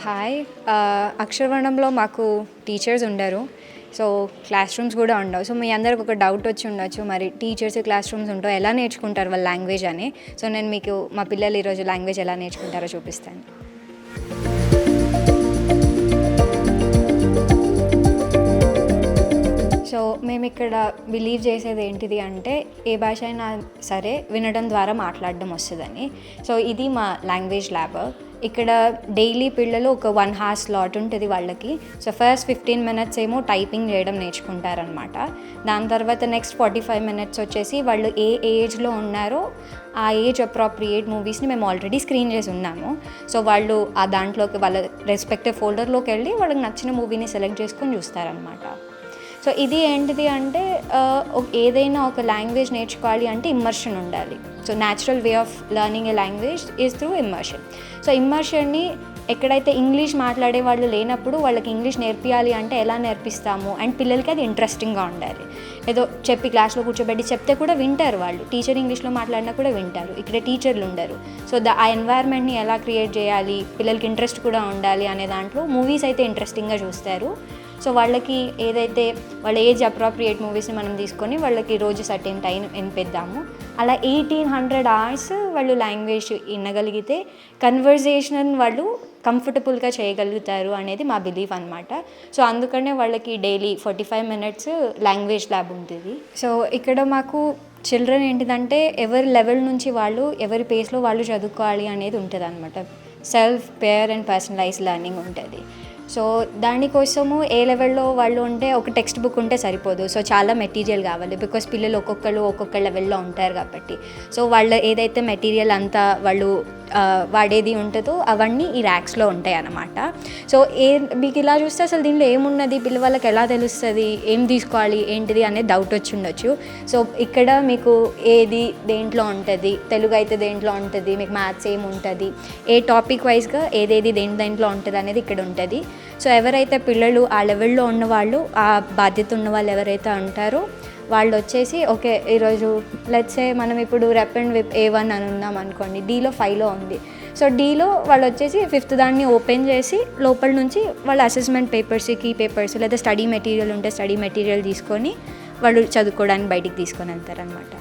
Hi అక్షరవర్ణంలో మాకు teachers ఉండరు. So class rooms కూడా ఉండవు. సో మీ అందరికి ఒక డౌట్ వచ్చి ఉండొచ్చు, మరి టీచర్స్ క్లాస్ రూమ్స్ ఉంటావు ఎలా నేర్చుకుంటారు వాళ్ళ లాంగ్వేజ్ అని. సో నేను మీకు మా పిల్లలు ఈరోజు లాంగ్వేజ్ ఎలా నేర్చుకుంటారో చూపిస్తాను. సో మేము ఇక్కడ బిలీవ్ చేసేది ఏంటిది అంటే, ఏ భాష అయినా సరే వినడం ద్వారా మాట్లాడడం వస్తుందని. సో ఇది మా లాంగ్వేజ్ ల్యాబ్. ఇక్కడ డైలీ పిల్లలు ఒక 1 hour స్లాట్ ఉంటుంది వాళ్ళకి. సో ఫస్ట్ 15 minutes ఏమో టైపింగ్ చేయడం నేర్చుకుంటారనమాట. దాని తర్వాత నెక్స్ట్ 45 minutes వచ్చేసి వాళ్ళు ఏ ఏజ్లో ఉన్నారో ఆ ఏజ్ అప్రాప్రియేట్ మూవీస్ని మేము ఆల్రెడీ స్క్రీన్ చేసి ఉన్నాము. సో వాళ్ళు ఆ దాంట్లోకి వాళ్ళ రెస్పెక్టివ్ ఫోల్డర్లోకి వెళ్ళి వాళ్ళకి నచ్చిన మూవీని సెలెక్ట్ చేసుకొని చూస్తారనమాట. సో ఇది ఏంటిది అంటే, ఏదైనా ఒక లాంగ్వేజ్ నేర్చుకోవాలి అంటే ఇమ్మర్షన్ ఉండాలి. So natural way of learning a language is through immersion. సో ఇమ్మర్షన్ని ఎక్కడైతే ఇంగ్లీష్ మాట్లాడే వాళ్ళు లేనప్పుడు వాళ్ళకి ఇంగ్లీష్ నేర్పియాలి అంటే ఎలా నేర్పిస్తాము, అండ్ పిల్లలకి అది ఇంట్రెస్టింగ్గా ఉండాలి. ఏదో చెప్పి క్లాస్లో కూర్చోబెట్టి చెప్తే కూడా వింటారు వాళ్ళు. టీచర్ ఇంగ్లీష్లో మాట్లాడినా కూడా వింటారు. ఇక్కడ టీచర్లు ఉండరు. సో ఆ ఎన్వైర్న్మెంట్ని ఎలా క్రియేట్ చేయాలి, పిల్లలకి ఇంట్రెస్ట్ కూడా ఉండాలి అనే దాంట్లో మూవీస్ అయితే ఇంట్రెస్టింగ్గా చూస్తారు. సో వాళ్ళకి ఏదైతే వాళ్ళ ఏజ్ అప్రాప్రియేట్ మూవీస్ని మనం తీసుకొని వాళ్ళకి రోజు సర్టెన్ టైం వినిపిద్దాము. అలా 1800 hours వాళ్ళు లాంగ్వేజ్ వినగలిగితే కన్వర్జేషన్ వాళ్ళు కంఫర్టబుల్గా చేయగలుగుతారు అనేది మా బిలీఫ్ అనమాట. సో అందుకనే వాళ్ళకి డైలీ 45 minutes లాంగ్వేజ్ ల్యాబ్ ఉంటుంది. సో ఇక్కడ మాకు చిల్డ్రన్ ఏంటిదంటే ఎవరి లెవెల్ నుంచి వాళ్ళు ఎవరి పేస్లో వాళ్ళు చదువుకోవాలి అనేది ఉంటుంది అనమాట. Self pace and personalise learning ఉంటుంది. సో దానికోసము ఏ లెవెల్లో వాళ్ళు ఉంటే ఒక టెక్స్ట్ బుక్ ఉంటే సరిపోదు. సో చాలా మెటీరియల్ కావాలి, బికాస్ పిల్లలు ఒక్కొక్క లెవెల్లో ఉంటారు కాబట్టి. సో వాళ్ళ ఏదైతే మెటీరియల్ అంతా వాళ్ళు వాడేది ఉంటుందో అవన్నీ ఈ ర్యాక్స్లో ఉంటాయి అన్నమాట. సో మీకు ఇలా చూస్తే అసలు దీనిలో ఏమున్నది, పిల్లవాళ్ళకి ఎలా తెలుస్తుంది, ఏం తీసుకోవాలి ఏంటిది అనేది డౌట్ వచ్చి ఉండొచ్చు. సో ఇక్కడ మీకు ఏది దేంట్లో ఉంటుంది, తెలుగు అయితే దేంట్లో ఉంటుంది, మీకు మ్యాథ్స్ ఏముంటుంది, ఏ టాపిక్ వైజ్గా ఏదేది దేంట్లో ఉంటుంది అనేది ఇక్కడ ఉంటుంది. సో ఎవరైతే పిల్లలు ఆ లెవెల్లో ఉన్నవాళ్ళు, ఆ బాధ్యత ఉన్న వాళ్ళు ఎవరైతే ఉంటారో వాళ్ళు వచ్చేసి ఓకే ఈరోజు లెట్సే మనం ఇప్పుడు రెప్ అండ్ విప్ A1 అని ఉన్నాం అనుకోండి, Dలో 5లో ఉంది. సో Dలో వాళ్ళు వచ్చేసి 5th దాన్ని ఓపెన్ చేసి లోపల నుంచి వాళ్ళ అసెస్మెంట్ పేపర్స్, కీ పేపర్స్ లేదా స్టడీ మెటీరియల్ ఉంటే స్టడీ మెటీరియల్ తీసుకొని వాళ్ళు చదువుకోవడానికి బయటికి తీసుకొని వెళ్తారనమాట.